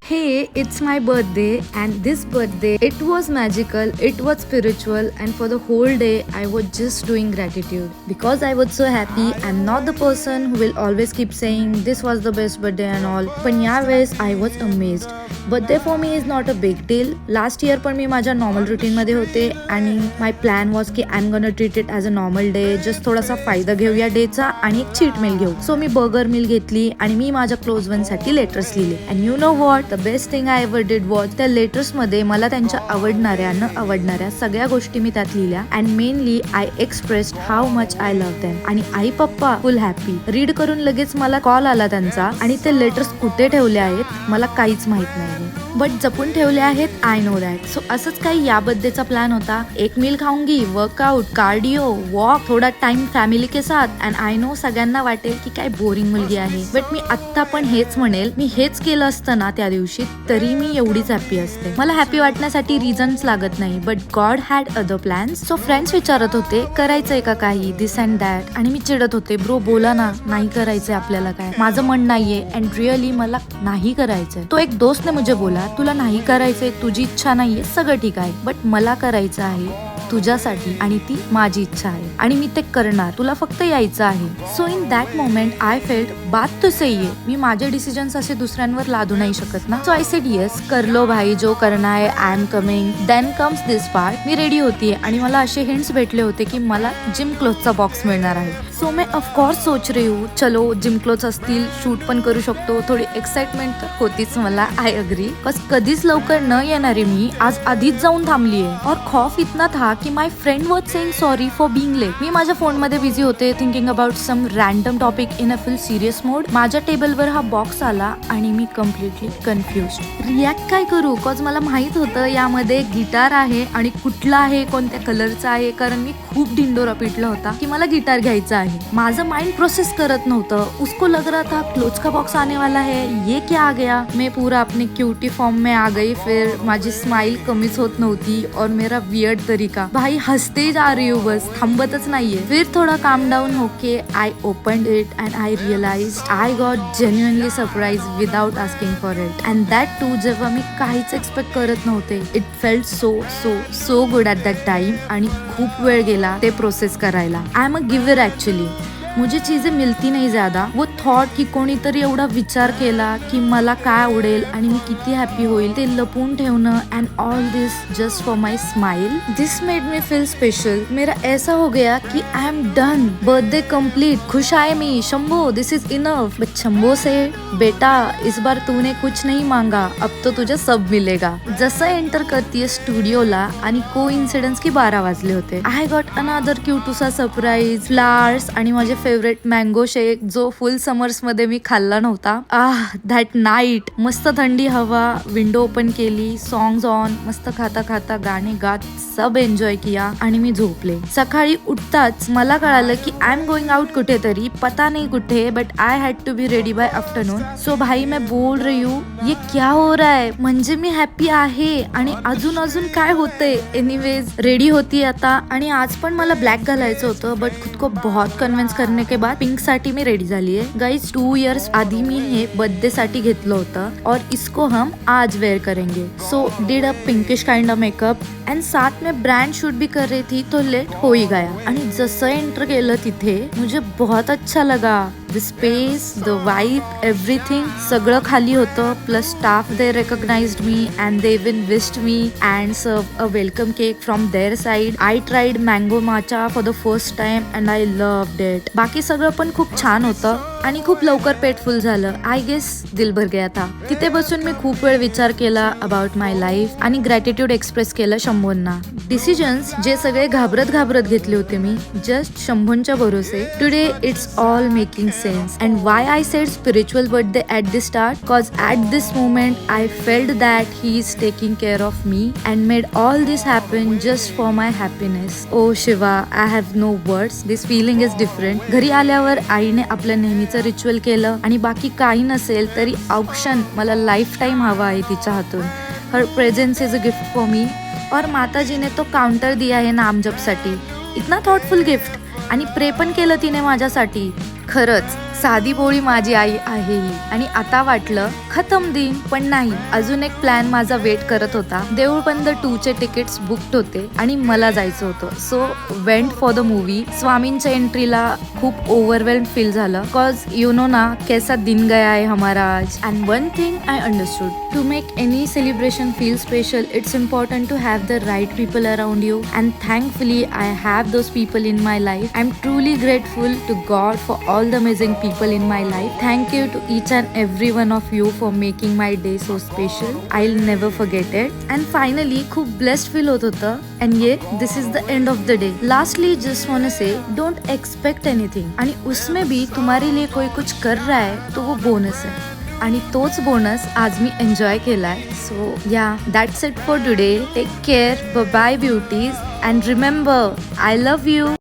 Hey, it's my birthday, and this birthday, it was magical, it was spiritual, and for the whole day, I was just doing gratitude. Because I was so happy, I'm not the person who will always keep saying this was the best birthday and all. पण यावेळेस I was amazed. Birthday for me is not a big deal. Last year पण मी माझ्या normal routine मध्ये होते आणि माय plan was की I am gonna treat it as a normal day. Just थोडासा फायदा घेऊ या डेचा आणि एक चीट मील घेऊ. सो मी बर्गर मील घेतली आणि मी माझ्या क्लोज वन साठी लेटर्स लिहिले. And you know what, the best thing I ever did was त्या लेटर्स मध्ये मला त्यांच्या आवडणाऱ्या न आवडणाऱ्या सगळ्या गोष्टी मी त्यात लिहिल्या. And mainly I expressed how much I love them. आणि आई पप्पा फुल हॅपी. रीड करून लगेच मला कॉल आला त्यांचा, आणि ते लेटर्स कुठे ठेवले आहेत मला काहीच माहित नाही, बट जपून ठेवले आहेत. I know that. सो असंच काही या बर्थडेचा प्लॅन होता. एक मील खाऊंगी, वर्कआउट, कार्डिओ, वॉक, थोडा टाइम फॅमिली के साथ. अँड आय नो सगळ्यांना वाटेल की काय बोरिंग मुलगी आहे, बट मी आत्ता पण हेच म्हणेल, मी हेच केलं असतं ना त्या दिवशी तरी मी एवढीच हॅपी असते. मला हॅपी वाटण्यासाठी रिझन्स लागत नाही, but God had other plans. So friends विचारत होते करायचंय का काही दिस अँड दॅट, आणि मी चिडत होते ब्रो बोला ना, नाही करायचंय आपल्याला काय, माझं मन नाहीये अँड रिअली मला नाही करायचंय. तो एक दोस्त ने मुझे बोला तुला नाही करायचंय, तुझी इच्छा नाहीये, सगळं ठीक आहे, बट मला करायचं आहे तुझ्यासाठी आणि ती माझी इच्छा आहे आणि मी ते करणार, तुला फक्त यायचं आहे. So in that moment I felt बात तो सही है. मी माझे डिसिजन्स असे दुसऱ्यांवर लादू नाही शकत ना. सो आय सेड येस, कर लो भाई जो करना है, I am coming. Then comes this part. मी रेडी होतीये आणि मला असे हिंट्स भेटले होते की मला जिम क्लोथचा बॉक्स मिळणार आहे. सो मैं ऑफकोर्स सोच रही हूँ चलो जिम क्लोथ्स असतील, शूट पण करू शकतो. थोडी एक्साइटमेंट तर होतीच मला, आय अग्री. बस कधीच लवकर न येणारी मी आज आधीच जाऊन थांबलीये. और खौफ इतना था की my friend was saying sorry for being late. मी माझ्या फोन मध्ये बिझी होते thinking about some random topic in a full serious mode. माझ्या टेबलवर हा बॉक्स आला आणि मी कम्प्लिटली कन्फ्युज्ड. रिॲक्ट काय करू, कॉज मला माहित होतं यामध्ये गिटार आहे आणि कुठला आहे, कोणत्या कलरचा आहे, कारण मी खूप ढिंडोरा पिटला होता की मला गिटार घ्यायचा आहे. माझं माइंड प्रोसेस करत नव्हतं. उसको लग रहा था क्लोथ्स का बॉक्स आने वाला है, ये क्या आ गया. मैं पूरा अपने क्यूटी फॉर्म में आ गई. फिर माझी स्माइल कमीच होत नव्हती और मेरा वियर्ड तरीका, भाई हंसते जा रही हूँ बस, थांबतच नाहीये. फिर थोड़ा काम डाउन होके I opened it and I realised I got genuinely surprise without asking for it. And that too जेव्हा मी काहीच एक्सपेक्ट करत नव्हते. It felt so so so good at that time. आणि खूप वेळ गेला ते प्रोसेस करायला. I am a giver actually. मुझे चीजें मिलती नहीं ज्यादा. वो थॉट की कोणीतरी एवढा विचार केला की मला काय आवडेल आणि मी किती हॅपी होईल ते लपून ठेवणं, and all this just for my smile. This made me feel special. मेरा ऐसा हो गया कि I am done, birthday complete, खुश आहे मी, शंभो दिस इज इनफ. बट शंभो से बेटा इस बार तूने कुछ नहीं मांगा, अब तो तुझे सब मिलेगा. जसं एंटर करतीये स्टुडिओला आणि को इन्सिडन्स की 12 वाजले होते. आय गॉट अनदर क्यूटूसा सरप्राईज, फ्लावर्स आणि माझे फेवरेट मँगो शेक जो फुल समर्स मध्ये मी खाल्ला नव्हता. दॅट नाईट मस्त थंडी हवा, विंडो ओपन केली, सॉंग्स ऑन, मस्त खाता खाता गाणे गात सब एन्जॉय किया आणि मी झोपले. सकाळी उठताच मला कळालं की आय एम गोइंग आउट कुठेतरी, पता नहीं कुठे, but I had to be ready by afternoon. So भाई मैं बोल रही हूँ ये क्या हो रहा है, म्हणजे मी हॅपी आहे आणि अजून अजून काय होतंय. एनिवेज रेडी होती आता, आणि आज पण मला ब्लॅक घालायचं होतं, बट खुद को बहुत कन्व्हिन्स करने के बाद पिंक साठी मी रेडी झाली आहे. गाइस 2 इयर्स आधी मी हे बर्थडे साठी घेतलं होतं और इसको हम आज वेयर करेंगे. So did a pinkish kind of makeup end साथ में ब्रांड शूट भी कर रही थी, तो लेट हो ही गया. आणि जसं एंटर केलं तिथे मुझे बहुत अच्छा लगा. The space, the vibe, everything सगळं खाली होतं. Plus staff they recognised me and they even wished me and serve a welcome cake from their side. I tried mango matcha for the first time and I loved it. बाकी सगळं पण खूप छान होतं आणि खूप लवकर पेट फुल झालं. आय गेस दिल भर गया था. तिथे बसून मी खूप वेळ विचार केला अबाउट माय लाईफ आणि ग्रॅटिट्यूड एक्सप्रेस केलं शंभूंना. डिसिजन्स जे सगळे घाबरत घाबरत घेतले होते मी जस्ट शंभूंच्या भरोसे. Today it's all making sense. And why I said spiritual birthday at the start? Cause at this moment I felt that he is taking care of me and made all this happen just for my happiness. Oh Shiva, I have no words. This feeling is different. घरी आल्यावर आईने आपलं नेहमीचं ritual केलं आणि बाकी काही नसेल तरी औक्षण मला लाईफ टाइम हवा आहे तिच्या हातून. Her presence is a gift for me. और माताजी ने तो काउंटर दिया है नाम जप साठी. इतना थॉटफुल गिफ्ट. आणि प्रे पण केलं तिने माझ्यासाठी. खरंच साधी बोळी माझी आई आहे ही. आणि आता वाटलं खतम दिन, पण नाही, अजून एक प्लॅन माझा वेट करत होता. देऊळ बंद 2 चे तिकीट्स बुक्ड होते आणि मला जायचं होतं. So went for the movie. स्वामींच्या एंट्रीला खूप ओव्हरवेल्ड फील झालं, बिकॉज यू नो ना कैसा दिन गया है हमारा आज. And one thing I understood, to make any celebration feel special, it's important to have the right people around you. And thankfully I have those people in my life. I am truly grateful to God for all the amazing people in my life. Thank you to each and every one of you for making my day so special. I'll never forget it. And finally, खूप blessed feel होत होतं. And yeah, this is the end of the day. Lastly, just wanna say, don't expect anything. आणि उसमें भी तुम्हारे लिए कोई कुछ कर रहा है तो वो बोनस है. आणि तोच बोनस आज मी एन्जॉय केलाय. So yeah, that's it for today. Take care, bye beauties, and remember, I love you.